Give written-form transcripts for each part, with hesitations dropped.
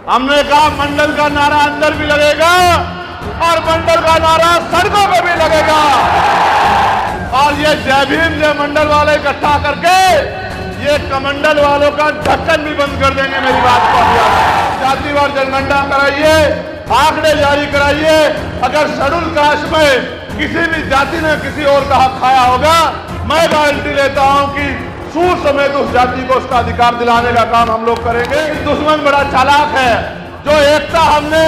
हमने कहा मंडल का नारा अंदर भी लगेगा और मंडल का नारा सड़कों पे भी लगेगा। और ये जय भीम जय मंडल वाले इकट्ठा करके ये कमंडल वालों का ढक्कन भी बंद कर देंगे। मेरी बात को जातिवार जनगणना कराइए, आंकड़े जारी कराइए। अगर शेड्यूल कास्ट में किसी भी जाति ने किसी और का हक खाया होगा, मैं गारंटी लेता हूं कि सूद समेत उस जाति को उसका अधिकार दिलाने का काम हम लोग करेंगे। दुश्मन बड़ा चालाक है। जो एकता हमने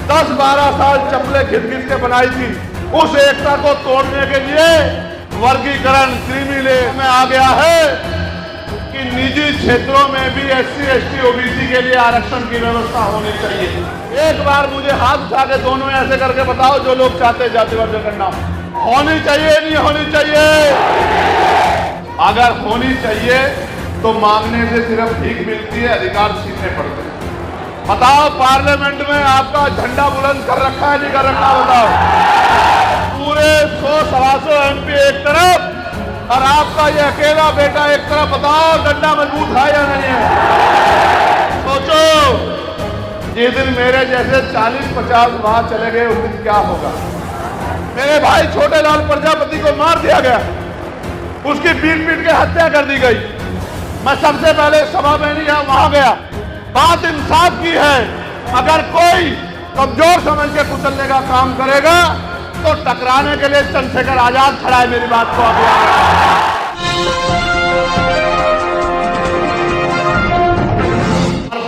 10-12 साल चप्पलें घिस के बनाई थी, उस एकता को तोड़ने के लिए वर्गीकरण क्रीमी लेयर में आ गया है कि निजी क्षेत्रों में भी SC ST OBC के लिए आरक्षण की व्यवस्था होनी चाहिए। एक बार मुझे हाथ उठा के दोनों ऐसे करके बताओ जो लोग चाहते हैं जातिवार जनगणना होनी चाहिए, नहीं होनी चाहिए? अगर होनी चाहिए तो मांगने से सिर्फ भीख मिलती है, अधिकार छीनने पड़ते हैं। बताओ पार्लियामेंट में आपका झंडा बुलंद कर रखा है, नहीं कर रखा? बताओ। पूरे 100-125 MP एक तरफ और आपका ये अकेला बेटा एक तरफ। बताओ डंडा मजबूत है या नहीं है? सोचो, जिस दिन मेरे जैसे 40-50 वहां चले गए उस दिन क्या होगा? मेरे भाई छोटे लाल प्रजापति को मार दिया गया, उसकी पीट के हत्या कर दी गई। मैं सबसे पहले सभा में नहीं वहां गया। बात इंसाफ की है। अगर कोई कमजोर समझ के कुचलने का काम करेगा तो टकराने के लिए चंद्रशेखर आजाद खड़ा है। मेरी बात को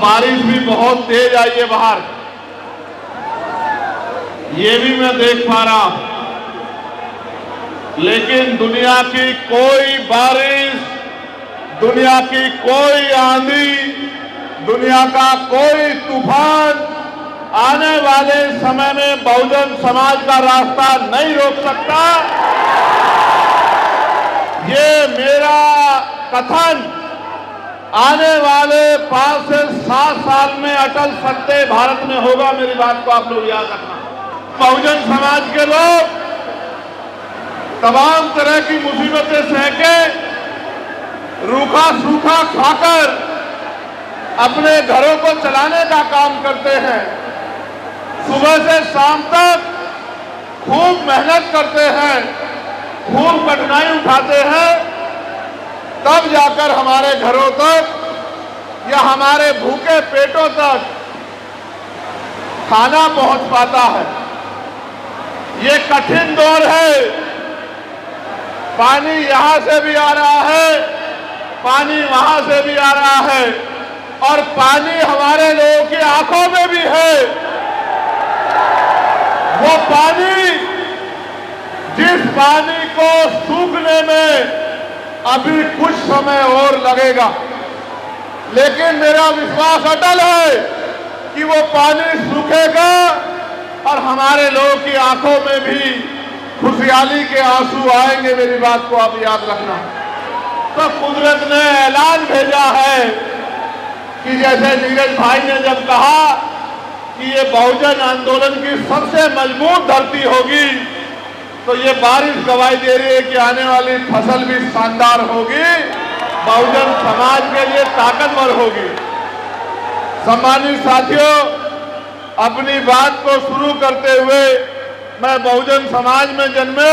बारिश भी बहुत तेज आई है बाहर, ये भी मैं देख पा रहा हूं। लेकिन दुनिया की कोई बारिश, दुनिया की कोई आंधी, दुनिया का कोई तूफान आने वाले समय में बहुजन समाज का रास्ता नहीं रोक सकता। ये मेरा कथन आने वाले 5 से 7 साल में अटल सत्य भारत में होगा। मेरी बात को आप लोग याद रखना। बहुजन समाज के लोग तमाम तरह की मुसीबतें सह के रूखा सूखा खाकर अपने घरों को चलाने का काम करते हैं। सुबह से शाम तक खूब मेहनत करते हैं, खूब कठिनाई उठाते हैं, तब जाकर हमारे घरों तक या हमारे भूखे पेटों तक खाना पहुंच पाता है। ये कठिन दौर है। पानी यहां से भी आ रहा है, पानी वहां से भी आ रहा है और पानी हमारे लोगों की आंखों में भी है। वो पानी, जिस पानी को सूखने में अभी कुछ समय और लगेगा, लेकिन मेरा विश्वास अटल है कि वो पानी सूखेगा और हमारे लोगों की आंखों में भी खुशहाली के आंसू आएंगे। मेरी बात को आप याद रखना। तो कुदरत ने ऐलान भेजा है कि जैसे नीरज भाई ने जब कहा कि ये बहुजन आंदोलन की सबसे मजबूत धरती होगी, तो ये बारिश गवाही दे रही है कि आने वाली फसल भी शानदार होगी, बहुजन समाज के लिए ताकतवर होगी। सम्मानित साथियों, अपनी बात को शुरू करते हुए मैं बहुजन समाज में जन्मे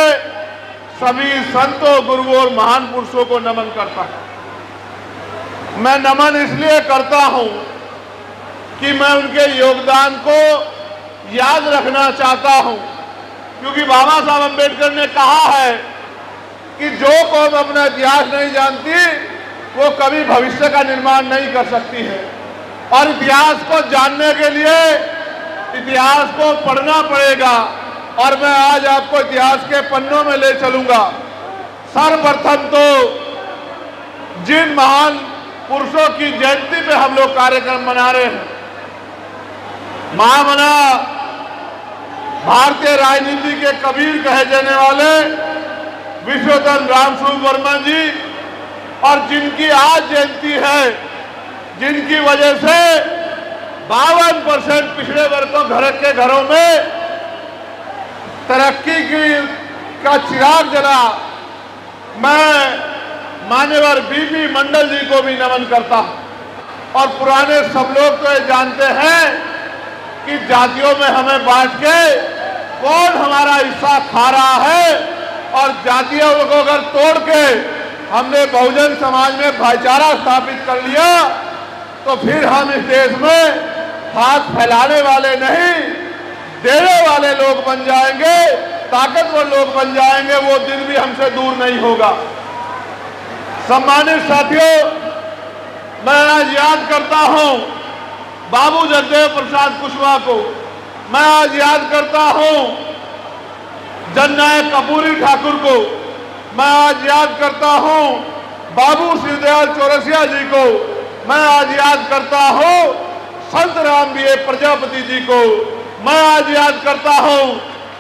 सभी संतों, गुरुओं और महान पुरुषों को नमन करता हूं। मैं नमन इसलिए करता हूं कि मैं उनके योगदान को याद रखना चाहता हूं, क्योंकि बाबा साहब अम्बेडकर ने कहा है कि जो कौम अपना इतिहास नहीं जानती वो कभी भविष्य का निर्माण नहीं कर सकती है। और इतिहास को जानने के लिए इतिहास को पढ़ना पड़ेगा और मैं आज आपको इतिहास के पन्नों में ले चलूंगा। सर्वप्रथम तो जिन महान पुरुषों की जयंती पे हम लोग कार्यक्रम मना रहे हैं, महामना भारतीय राजनीति के कबीर कहे जाने वाले विश्वधन रामस्वरूप वर्मा जी, और जिनकी आज जयंती है, जिनकी वजह से 52% पिछड़े वर्ग के घरों में तरक्की का चिराग जला। मैं मान्यवर बीबी मंडल जी को भी नमन करता हूं। और पुराने सब लोग तो ये जानते हैं कि जातियों में हमें बांट के कौन हमारा हिस्सा खा रहा है, और जातियों को अगर तोड़ के हमने बहुजन समाज में भाईचारा स्थापित कर लिया तो फिर हम इस देश में हाथ फैलाने वाले नहीं, देने वाले लोग बन जाएंगे, ताकतवर लोग बन जाएंगे। वो दिन भी हमसे दूर नहीं होगा। सम्मानित साथियों, मैं आज याद करता हूं बाबू जगदेव प्रसाद कुशवाहा को, मैं आज याद करता हूं जननायक कपूरी ठाकुर को, मैं आज याद करता हूं बाबू सिरदयाल चौरसिया जी को, मैं आज याद करता हूं संत रामबिये प्रजापति जी को, मैं आज याद करता हूं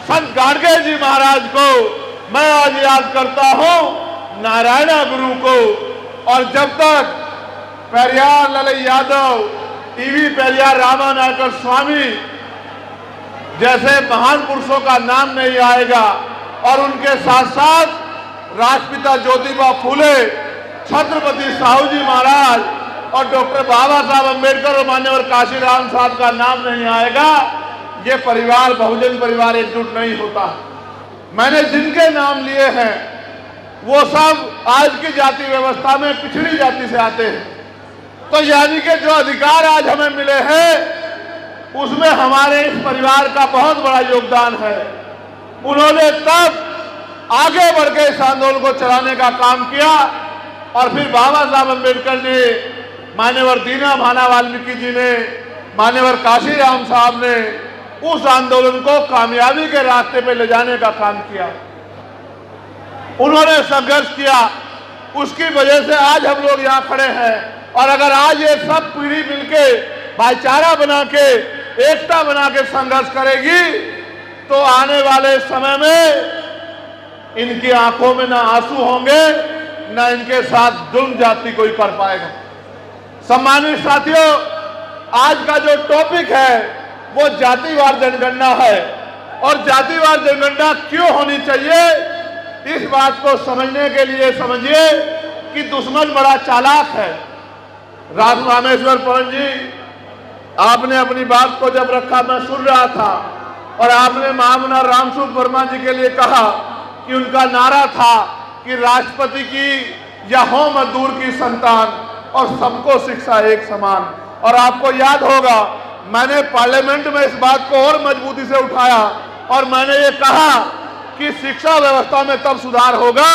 संत गाडगे जी महाराज को, मैं आज याद करता हूं नारायणा गुरु को। और जब तक पेरियार ललई यादव, टीवी पेरियार रामानायकर स्वामी जैसे महान पुरुषों का नाम नहीं आएगा और उनके साथ साथ राष्ट्रपिता ज्योतिबा फूले, छत्रपति साहू जी महाराज और डॉक्टर बाबा साहब अम्बेडकर और मान्यवर काशीराम साहब का नाम नहीं आएगा, ये परिवार बहुजन परिवार एकजुट नहीं होता। मैंने जिनके नाम लिए हैं वो सब आज की जाति व्यवस्था में पिछड़ी जाति से आते हैं। तो यानी कि जो अधिकार आज हमें मिले हैं उसमें हमारे इस परिवार का बहुत बड़ा योगदान है। उन्होंने तब आगे बढ़ के इस आंदोलन को चलाने का काम किया और फिर बाबा साहब अम्बेडकर ने, मान्यवर दीना भाना वाल्मीकि जी ने, मान्यवर काशीराम साहब ने उस आंदोलन को कामयाबी के रास्ते पे ले जाने का काम किया। उन्होंने संघर्ष किया, उसकी वजह से आज हम लोग यहाँ खड़े हैं। और अगर आज ये सब पीढ़ी मिलके भाईचारा बना के, एकता बना के संघर्ष करेगी तो आने वाले समय में इनकी आंखों में ना आंसू होंगे, ना इनके साथ जुल्म जाति कोई कर पाएगा। सम्मानित साथियों, आज का जो टॉपिक है वो जातिवार जनगणना है। और जातिवार जनगणना क्यों होनी चाहिए, इस बात को समझने के लिए समझिए कि दुश्मन बड़ा चालाक है। रामेश्वर परम जी, आपने अपनी बात को जब रखा मैं सुन रहा था और आपने महामना रामसुख वर्मा जी के लिए कहा कि उनका नारा था कि राष्ट्रपति की या हो मजदूर की संतान और सबको शिक्षा एक समान। और आपको याद होगा मैंने पार्लियामेंट में इस बात को और मजबूती से उठाया और मैंने ये कहा कि शिक्षा व्यवस्था में तब सुधार होगा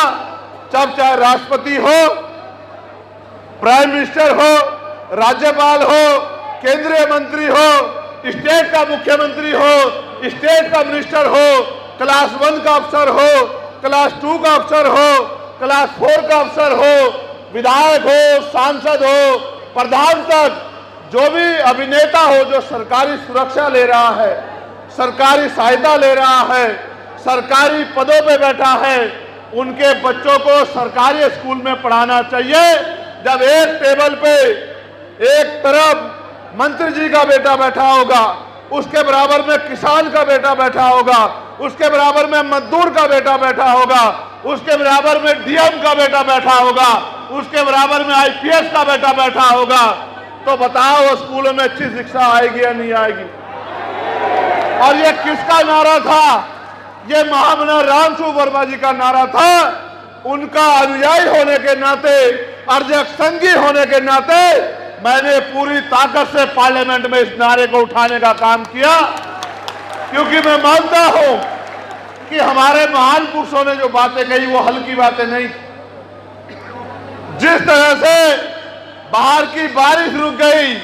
जब चाहे राष्ट्रपति हो, प्राइम मिनिस्टर हो, राज्यपाल हो, केंद्रीय मंत्री हो, स्टेट का मुख्यमंत्री हो, स्टेट का मिनिस्टर हो, क्लास 1 का अफसर हो, क्लास 2 का अफसर हो, क्लास 4 का अफसर हो, विधायक हो, सांसद हो, प्रधान तक जो भी अभिनेता हो जो सरकारी सुरक्षा ले रहा है, सरकारी सहायता ले रहा है, सरकारी पदों पे बैठा है, उनके बच्चों को सरकारी स्कूल में पढ़ाना चाहिए। जब एक टेबल पे एक तरफ मंत्री जी का बेटा बैठा होगा, उसके बराबर में किसान का बेटा बैठा होगा, उसके बराबर में मजदूर का बेटा बैठा होगा, उसके बराबर में डीएम का बेटा बैठा होगा, उसके बराबर में आईपीएस का बेटा बैठा होगा, तो बताओ स्कूलों में अच्छी शिक्षा आएगी या नहीं आएगी। और ये किसका नारा था? ये महामना रामसुख वर्मा जी का नारा था। उनका अनुयायी होने के नाते, अर्जक संगी होने के नाते मैंने पूरी ताकत से पार्लियामेंट में इस नारे को उठाने का काम किया, क्योंकि मैं मानता हूं कि हमारे महान पुरुषों ने जो बातें कही वो हल्की बातें नहीं। जिस तरह से बाहर की बारिश रुक गई,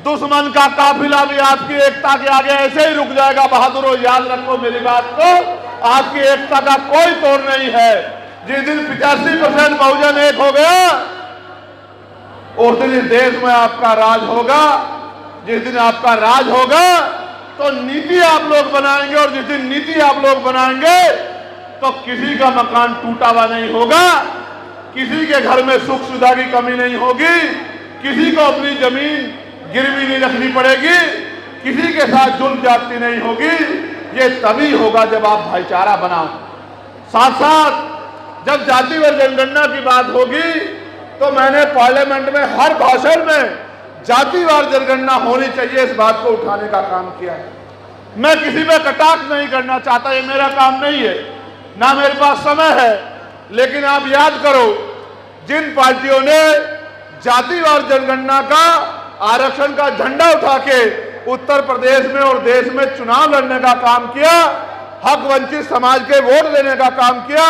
दुश्मन का काफिला भी आपकी एकता के आगे ऐसे ही रुक जाएगा। बहादुरों, याद रखो मेरी बात को, आपकी एकता का कोई तोड़ नहीं है। जिस दिन 85% बहुजन एक हो गया उस दिन इस देश में आपका राज होगा। जिस दिन आपका राज होगा तो नीति आप लोग बनाएंगे, और जिस दिन नीति आप लोग बनाएंगे तो किसी का मकान टूटा हुआ नहीं होगा, किसी के घर में सुख सुविधा की कमी नहीं होगी, किसी को अपनी जमीन गिरवी नहीं रखनी पड़ेगी, किसी के साथ जुल्म ज्यादती नहीं होगी। ये तभी होगा जब आप भाईचारा बनाओ। साथ साथ जब जातिवार जनगणना की बात होगी तो मैंने पार्लियामेंट में हर भाषण में जातिवार जनगणना होनी चाहिए इस बात को उठाने का काम किया है। मैं किसी पे कटाक्ष नहीं करना चाहता, ये मेरा काम नहीं है, ना मेरे पास समय है। लेकिन आप याद करो, जिन पार्टियों ने जातिवार जनगणना का, आरक्षण का झंडा उठा के उत्तर प्रदेश में और देश में चुनाव लड़ने का काम किया, हक वंचित समाज के वोट लेने का काम किया,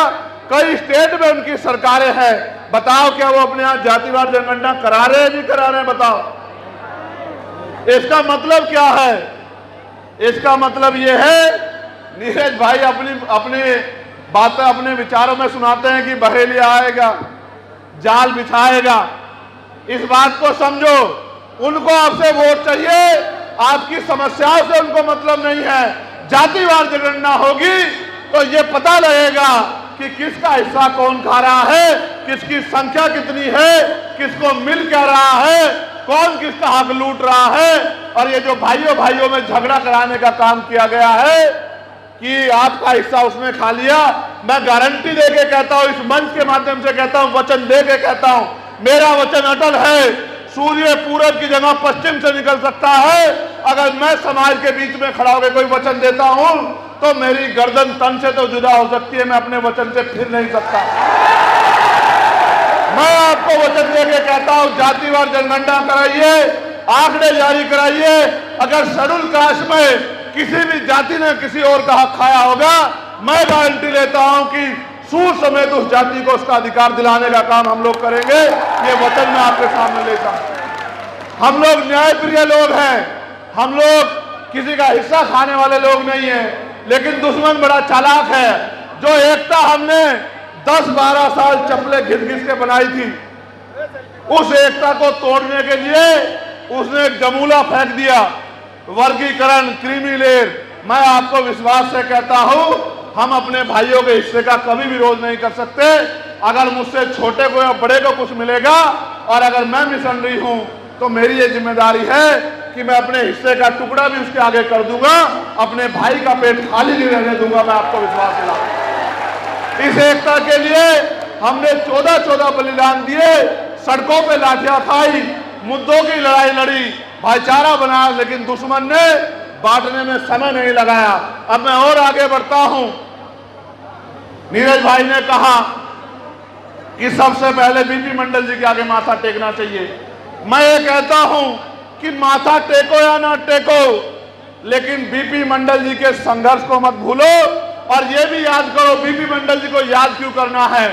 कई स्टेट में उनकी सरकारें हैं, बताओ क्या वो अपने यहाँ जातिवार जनगणना करा रहे हैं, नहीं करा रहे हैं? बताओ। इसका मतलब क्या है? इसका मतलब ये है, नीरज भाई अपनी बातें अपने विचारों में सुनाते हैं कि बहेलिया आएगा, जाल बिछाएगा। इस बात को समझो, उनको आपसे वोट चाहिए, आपकी समस्याओं से उनको मतलब नहीं है। जातिवार जनगणना होगी तो ये पता लगेगा कि किसका हिस्सा कौन खा रहा है, किसकी संख्या कितनी है, किसको मिल क्या रहा है, कौन किसका हक लूट रहा है। और ये जो भाइयों भाइयों में झगड़ा कराने का काम किया गया है कि आपका हिस्सा उसने खा लिया, मैं गारंटी देके कहता हूं, इस मंच के माध्यम से कहता हूं, वचन देके कहता हूं, मेरा वचन अटल है, सूर्य पूरब की जगह पश्चिम से निकल सकता है। अगर मैं समाज के बीच में खड़ा होकर कोई वचन देता हूं तो मेरी गर्दन तन से तो जुदा हो सकती है, मैं अपने वचन से फिर नहीं सकता। मैं आपको वचन देके कहता हूं, जातिवार जनगणना कराइए, आंकड़े जारी कराइए। अगर शेड्यूल कास्ट में किसी भी जाति ने किसी और का हक खाया होगा, मैं गारंटी लेता हूं कि सूर समेत उस जाति को उसका अधिकार दिलाने का काम हम लोग करेंगे। ये वचन मैं आपके सामने लेता हूं। हम लोग न्यायप्रिय लोग हैं, हम लोग किसी का हिस्सा खाने वाले लोग नहीं हैं। लेकिन दुश्मन बड़ा चालाक है। जो एकता हमने 10-12 साल चप्पलें घिस घिस के बनाई थी, उस एकता को तोड़ने के लिए उसने एक जमूला फेंक दिया, वर्गीकरण, क्रीमी लेयर। मैं आपको विश्वास से कहता हूं, हम अपने भाइयों के हिस्से का कभी विरोध नहीं कर सकते। अगर मुझसे छोटे को या बड़े को कुछ मिलेगा और अगर मैं मिशनरी हूं तो मेरी ये जिम्मेदारी है कि मैं अपने हिस्से का टुकड़ा भी उसके आगे कर दूंगा, अपने भाई का पेट खाली नहीं रहने दूंगा। मैं आपको विश्वास दिलाऊं, इस एकता के लिए हमने 14-14 बलिदान दिए, सड़कों पे लाठियां खाई, मुद्दों की लड़ाई लड़ी, भाईचारा बनाया, लेकिन दुश्मन ने बांटने में समय नहीं लगाया। अब मैं और आगे बढ़ता हूं। नीरज भाई ने कहा कि सबसे पहले बीपी मंडल जी के आगे माथा टेकना चाहिए। मैं ये कहता हूं कि माथा टेको या ना टेको, लेकिन बीपी मंडल जी के संघर्ष को मत भूलो। और ये भी याद करो, बीपी मंडल जी को याद क्यों करना है?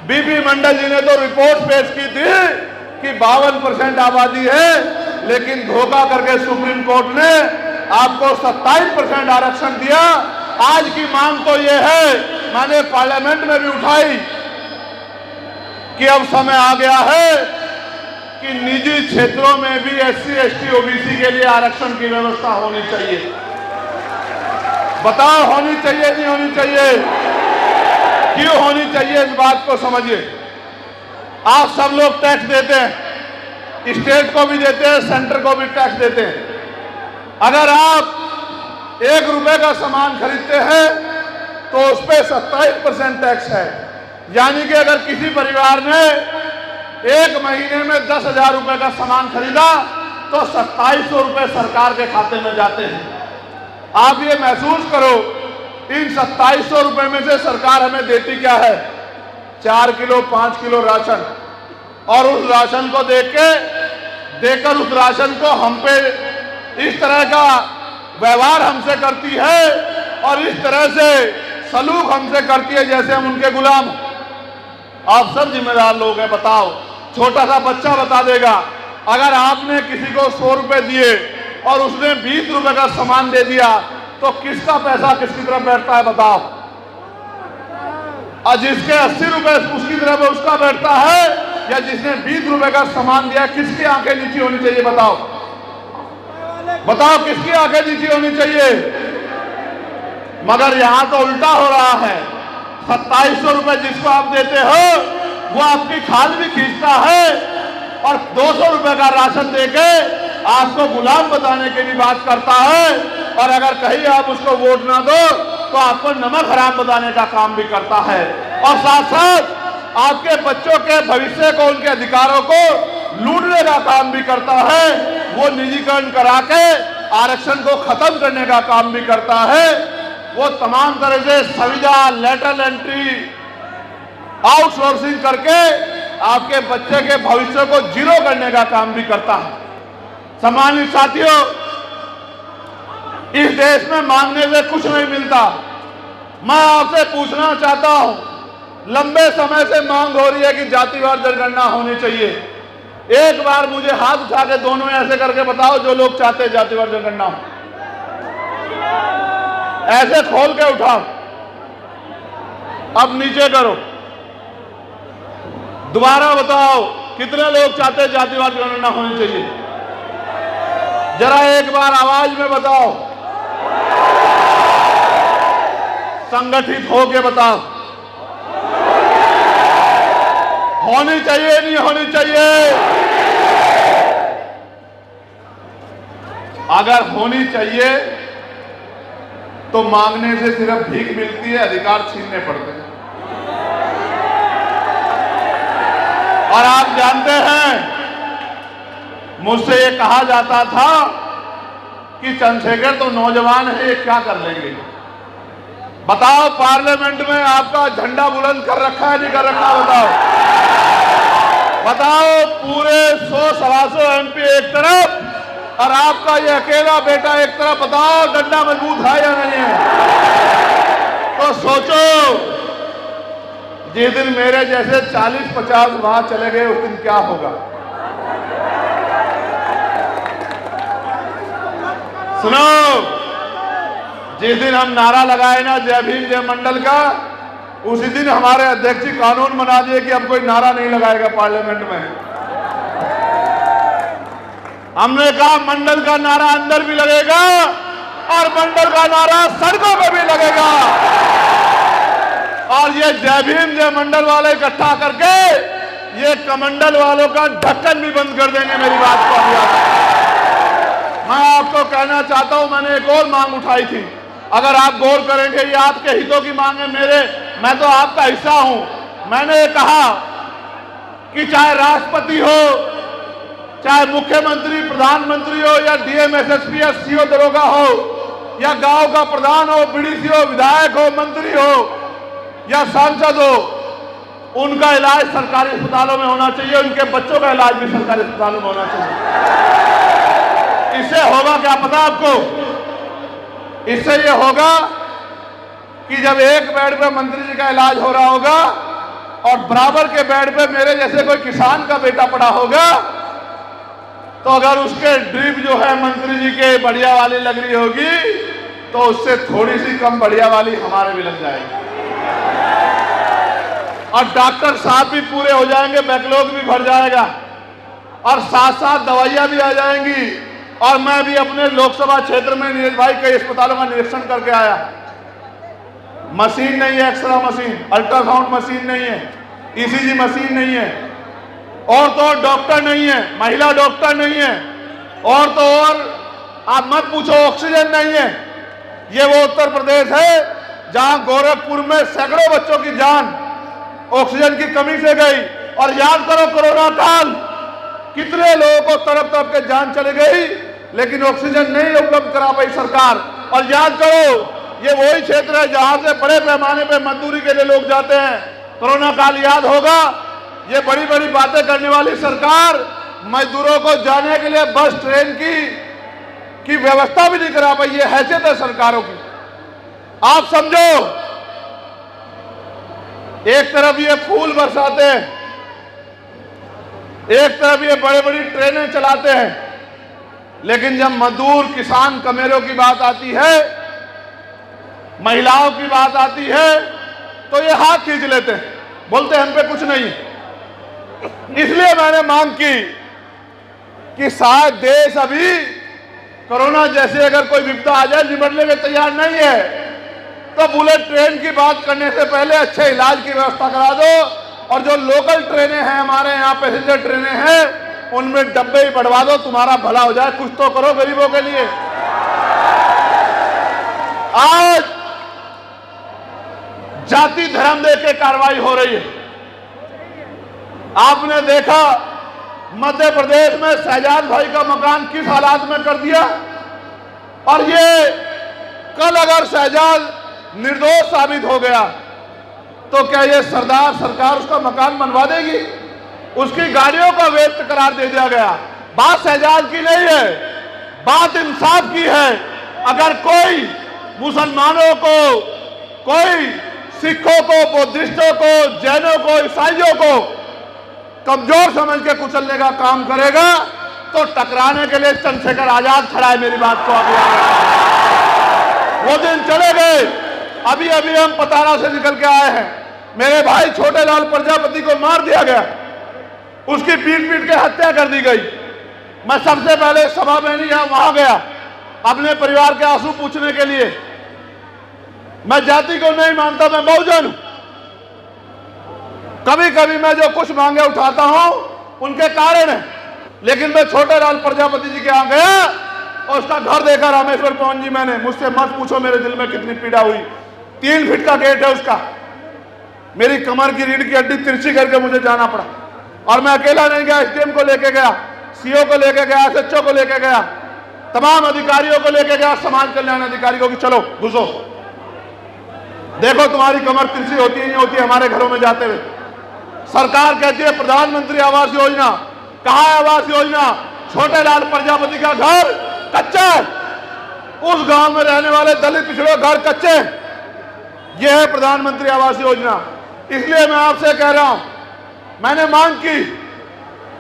बीपी मंडल जी ने तो रिपोर्ट पेश की थी कि 52% आबादी है, लेकिन धोखा करके सुप्रीम कोर्ट ने आपको 27% आरक्षण दिया। आज की मांग तो ये है, मैंने पार्लियामेंट में भी उठाई कि अब समय आ गया है कि निजी क्षेत्रों में भी SC, ST, OBC के लिए आरक्षण की व्यवस्था होनी चाहिए। बताओ, होनी चाहिए नहीं होनी चाहिए? क्यों होनी चाहिए, इस बात को समझिए। आप सब लोग टैक्स देते हैं, स्टेट को भी देते हैं, सेंटर को भी टैक्स देते हैं। अगर आप 1 रुपए का सामान खरीदते हैं तो उस पर 27% टैक्स है। यानी कि अगर किसी परिवार ने 1 महीने में 10,000 रुपए का सामान खरीदा तो 2700 रुपए सरकार के खाते में जाते हैं। आप ये महसूस करो, इन 2700 रुपए में से सरकार हमें देती क्या है? 4 किलो 5 किलो राशन। और उस राशन को देकर उस राशन को हम पे इस तरह का व्यवहार हमसे करती है और इस तरह से सलूक हमसे करती है जैसे हम उनके गुलाम। आप सब जिम्मेदार लोग हैं। बताओ, छोटा सा बच्चा बता देगा, अगर आपने किसी को 100 रुपए दिए और उसने 20 रुपए का सामान दे दिया तो किसका पैसा किसकी तरफ बैठता है? बताओ। और जिसके 80 रुपए उसकी तरफ उसका बैठता है, या जिसने 20 रुपए का सामान दिया, किसकी आंखें नीची होनी चाहिए? बताओ बताओ, किसकी आंखें नीची होनी चाहिए? मगर यहां तो उल्टा हो रहा है। 2700 रुपए जिसको आप देते हो वो आपकी खाल भी खींचता है और 200 रुपए का राशन देके आपको गुलाम बताने की भी बात करता है। और अगर कहीं आप उसको वोट ना दो तो आपको नमक हराम बताने का काम भी करता है। और साथ साथ आपके बच्चों के भविष्य को, उनके अधिकारों को लूटने का काम भी करता है। वो निजीकरण करा के आरक्षण को खत्म करने का काम भी करता है। वो तमाम तरह से सुविधा, लेटरल एंट्री, आउटसोर्सिंग करके आपके बच्चे के भविष्य को जीरो करने का काम भी करता है। सम्मानित साथियों, इस देश में मांगने से कुछ नहीं मिलता। मैं आपसे पूछना चाहता हूं, लंबे समय से मांग हो रही है कि जातिवार जनगणना होनी चाहिए। एक बार मुझे हाथ उठा के दोनों ऐसे करके बताओ जो लोग चाहते हैं जातिवार जनगणना हो। ऐसे खोल के उठाओ, अब नीचे करो, दोबारा बताओ कितने लोग चाहते हैं जातिवार जनगणना होनी चाहिए। जरा एक बार आवाज में बताओ, संगठित होके बताओ, होनी चाहिए नहीं होनी चाहिए। अगर होनी चाहिए तो मांगने से सिर्फ भीख मिलती है, अधिकार छीनने पड़ते हैं। और आप जानते हैं, मुझसे ये कहा जाता था कि चंद्रशेखर तो नौजवान है, ये क्या कर लेंगे। बताओ, पार्लियामेंट में आपका झंडा बुलंद कर रखा है नहीं कर रखा, बताओ बताओ। पूरे 100-125 एमपी एक तरफ और आपका ये अकेला बेटा एक तरफ, बताओ डंडा मजबूत है या नहीं है। तो सोचो, जिस दिन मेरे जैसे 40-50 वहां चले गए उस दिन क्या होगा। सुनो, जिस दिन हम नारा लगाए ना जय भीम जय मंडल का, उसी दिन हमारे अध्यक्ष जी कानून बना दिए कि अब कोई नारा नहीं लगाएगा पार्लियामेंट में। हमने कहा मंडल का नारा अंदर भी लगेगा और मंडल का नारा सड़कों पे भी लगेगा। और ये जय भीम जय मंडल वाले इकट्ठा करके ये कमंडल वालों का ढक्कन भी बंद कर देंगे। मेरी बात को मैं आपको कहना चाहता हूं, मैंने एक और मांग उठाई थी, अगर आप गौर करेंगे ये आपके हितों की मांग है। मैं तो आपका हिस्सा हूं। मैंने ये कहा कि चाहे राष्ट्रपति हो, चाहे मुख्यमंत्री, प्रधानमंत्री हो, या डीएम, एसएसपी या सीओ दरोगा हो, या गांव का प्रधान हो, बीडीसी हो, विधायक हो, मंत्री हो या सांसद हो, उनका इलाज सरकारी अस्पतालों में होना चाहिए, उनके बच्चों का इलाज भी सरकारी अस्पतालों में होना चाहिए। इससे होगा क्या पता आपको? इससे ये होगा कि जब एक बेड पे मंत्री जी का इलाज हो रहा होगा और बराबर के बेड पे मेरे जैसे कोई किसान का बेटा पड़ा होगा, तो अगर उसके ड्रिप जो है मंत्री जी के बढ़िया वाली लग रही होगी, तो उससे थोड़ी सी कम बढ़िया वाली हमारे भी लग जाएगी और डॉक्टर साहब भी पूरे हो जाएंगे, बैकलॉग भी भर जाएगा और साथ साथ दवाइयां भी आ जाएंगी। और मैं भी अपने लोकसभा क्षेत्र में नीरज भाई कई अस्पतालों का निरीक्षण करके आया। मशीन नहीं है, एक्सरे मशीन, अल्ट्रासाउंड मशीन नहीं है, ईसीजी मशीन नहीं है, और तो और डॉक्टर नहीं है, महिला डॉक्टर नहीं है, और तो और आप मत पूछो ऑक्सीजन नहीं है। ये वो उत्तर प्रदेश है जहां गोरखपुर में सैकड़ों बच्चों की जान ऑक्सीजन की कमी से गई। और याद करो कोरोना काल, कितने लोगों को तरफ तरफ के जान चली गई, लेकिन ऑक्सीजन नहीं उपलब्ध करा पाई सरकार। और याद करो, ये वही क्षेत्र है जहां से बड़े पैमाने पे मजदूरी के लिए लोग जाते हैं। कोरोना काल याद होगा, ये बड़ी बड़ी बातें करने वाली सरकार मजदूरों को जाने के लिए बस ट्रेन की व्यवस्था भी नहीं करा पाई। ये हैसियत है सरकारों की। आप समझो, एक तरफ ये फूल बरसाते हैं, एक तरफ ये बड़ी बड़ी ट्रेनें चलाते हैं, लेकिन जब मजदूर, किसान, कमेरों की बात आती है, महिलाओं की बात आती है, तो ये हाथ खींच लेते हैं, बोलते हम पे कुछ नहीं। इसलिए मैंने मांग की कि शायद देश अभी कोरोना जैसे अगर कोई विपदा आ जाए, निपटने में तैयार नहीं है, तो बुलेट ट्रेन की बात करने से पहले अच्छे इलाज की व्यवस्था करा दो। और जो लोकल ट्रेनें हैं, हमारे यहाँ पैसेंजर ट्रेनें हैं, उनमें डब्बे ही बढ़वा दो, तुम्हारा भला हो जाए। कुछ तो करो गरीबों के लिए। आज जाति धर्म देख के कार्रवाई हो रही है। आपने देखा मध्य प्रदेश में शहजाद भाई का मकान किस हालात में कर दिया। और ये कल अगर शहजाद निर्दोष साबित हो गया तो क्या ये सरदार सरकार उसका मकान बनवा देगी? उसकी गाड़ियों का वैध करार दे दिया गया। बात शहजाद की नहीं है, बात इंसाफ की है। अगर कोई मुसलमानों को, कोई सिखों को, बुद्धिस्टों को, जैनों को, ईसाइयों को कमजोर समझ के कुचलने का काम करेगा तो टकराने के लिए चंद्रशेखर आजाद खड़ा है। मेरी बात को अभी वो दिन चले गए। अभी अभी हम पतारा से निकल के आए हैं। मेरे भाई छोटे लाल प्रजापति को मार दिया गया, उसकी पीट पीट के हत्या कर दी गई। मैं सबसे पहले सभा में नहीं वहां गया अपने परिवार के आंसू पूछने के लिए। मैं जाति को नहीं मानता, मैं बहुजन हूं। कभी कभी मैं जो कुछ मांगे उठाता हूं उनके कारण है, लेकिन मैं छोटे लाल प्रजापति जी के यहां गया और उसका घर देखा रामेश्वर पवन जी। मैंने, मुझसे मत पूछो मेरे दिल में कितनी पीड़ा हुई। 3 फीट का गेट है उसका, मेरी कमर की रीढ़ की हड्डी तिरछी करके मुझे जाना पड़ा। और मैं अकेला नहीं गया, एसडीएम को लेके गया, सीओ को लेके गया, एसएचओ को लेके गया, तमाम अधिकारियों को लेके गया, समाज कल्याण अधिकारी को कि चलो घुसो, देखो तुम्हारी कमर तिरछी होती है नहीं होती हमारे घरों में जाते हुए। सरकार कहती है प्रधानमंत्री आवास योजना, कहाँ है आवास योजना? छोटे लाल प्रजापति का घर कच्चा है, उस गांव में रहने वाले दलित पिछड़े घर कच्चे। यह है प्रधानमंत्री आवास योजना। इसलिए मैं आपसे कह रहा हूं, मैंने मांग की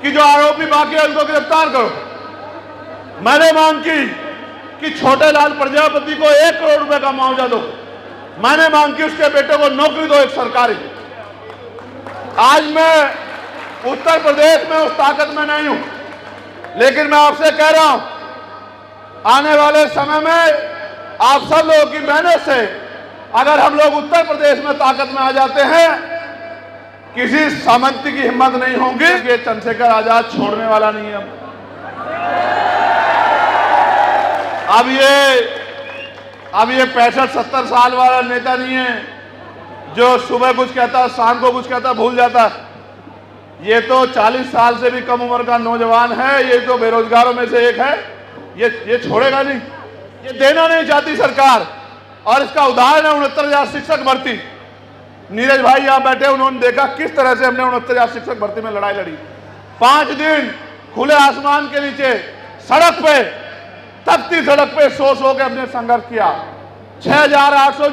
कि जो आरोपी बाकी है उनको गिरफ्तार करो। मैंने मांग की कि छोटे लाल प्रजापति को 1 करोड़ रुपए का मुआवजा दो। मैंने मांग की उसके बेटे को नौकरी दो, एक सरकारी। आज मैं उत्तर प्रदेश में उस ताकत में नहीं हूं, लेकिन मैं आपसे कह रहा हूं आने वाले समय में आप सब लोगों की मेहनत से अगर हम लोग उत्तर प्रदेश में ताकत में आ जाते हैं, किसी सामंती की हिम्मत नहीं होगी कि चंद्रशेखर आजाद छोड़ने वाला नहीं है। अब ये 65-70 साल वाला नेता नहीं है जो सुबह कुछ कहता शाम को कुछ कहता भूल जाता। ये तो 40 साल से भी कम उम्र का नौजवान है, ये तो बेरोजगारों में से एक है। ये छोड़ेगा नहीं, ये देना नहीं चाहती सरकार। और इसका उदाहरण है 69,000 शिक्षक भर्ती। नीरज भाई यहां बैठे, उन्होंने देखा किस तरह से हमने 69,000 शिक्षक भर्ती में लड़ाई लड़ी। 5 दिन खुले आसमान के नीचे सड़क पे, तपती सड़क पे सो के हमने संघर्ष किया। 6,800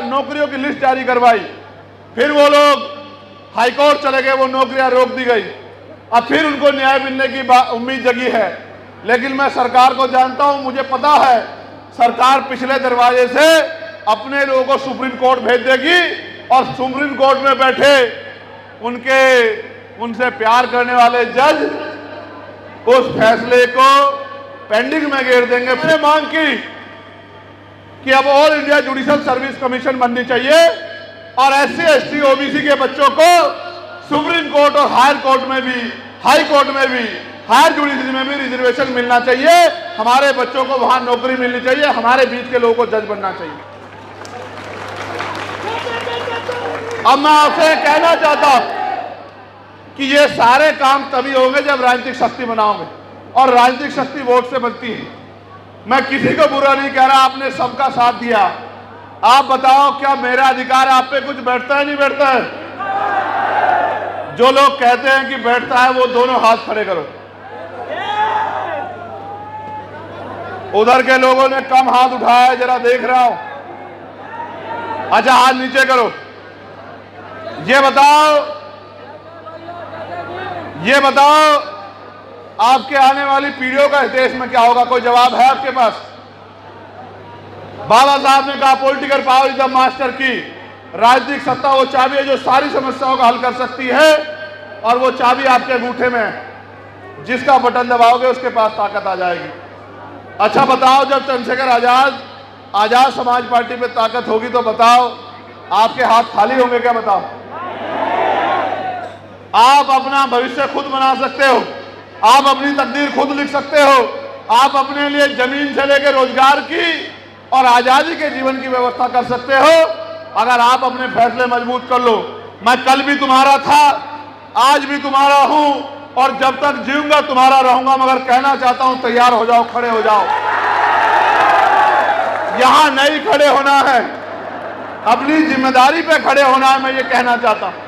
नौकरियों की लिस्ट जारी करवाई। फिर वो लोग हाईकोर्ट चले गए, वो नौकरियां रोक दी गई। अब फिर उनको न्याय मिलने की उम्मीद जगी है, लेकिन मैं सरकार को जानता हूं, मुझे पता है सरकार पिछले दरवाजे से अपने लोगों को सुप्रीम कोर्ट भेज देगी और सुप्रीम कोर्ट में बैठे उनसे प्यार करने वाले जज उस फैसले को पेंडिंग में घेर देंगे। मैंने मांग की कि अब all India judicial service commission बननी चाहिए और SC ST OBC के बच्चों को सुप्रीम कोर्ट और हायर कोर्ट में भी, हाई कोर्ट में भी, हायर जुडिशरी में भी रिजर्वेशन मिलना चाहिए। हमारे बच्चों को वहां नौकरी मिलनी चाहिए, हमारे बीच के लोगों को जज बनना चाहिए। अब मैं आपसे कहना चाहता हूं कि ये सारे काम तभी होंगे जब राजनीतिक शक्ति बनाओगे, और राजनीतिक शक्ति वोट से बनती है। मैं किसी को बुरा नहीं कह रहा, आपने सबका साथ दिया। आप बताओ क्या मेरा अधिकार आप पे कुछ बैठता है नहीं बैठता है? जो लोग कहते हैं कि बैठता है वो दोनों हाथ खड़े करो। उधर के लोगों ने कम हाथ उठाया है, जरा देख रहा हूं। अच्छा हाथ नीचे करो। ये बताओ आपके आने वाली पीढ़ियों का इस देश में क्या होगा? कोई जवाब है आपके पास? बाबा साहब ने कहा political power is the master की। राजनीतिक सत्ता वो चाबी है जो सारी समस्याओं का हल कर सकती है, और वो चाबी आपके अंगूठे में है। जिसका बटन दबाओगे उसके पास ताकत आ जाएगी। अच्छा बताओ, जब चंद्रशेखर आजाद समाज पार्टी पे ताकत होगी तो बताओ आपके हाथ खाली होंगे क्या? बताओ। आप अपना भविष्य खुद बना सकते हो, आप अपनी तकदीर खुद लिख सकते हो, आप अपने लिए जमीन से लेकर रोजगार की और आजादी के जीवन की व्यवस्था कर सकते हो, अगर आप अपने फैसले मजबूत कर लो। मैं कल भी तुम्हारा था, आज भी तुम्हारा हूं, और जब तक जीऊंगा तुम्हारा रहूंगा। मगर कहना चाहता हूं तैयार हो जाओ, खड़े हो जाओ। यहाँ नहीं खड़े होना है, अपनी जिम्मेदारी पे खड़े होना है, मैं ये कहना चाहता हूं।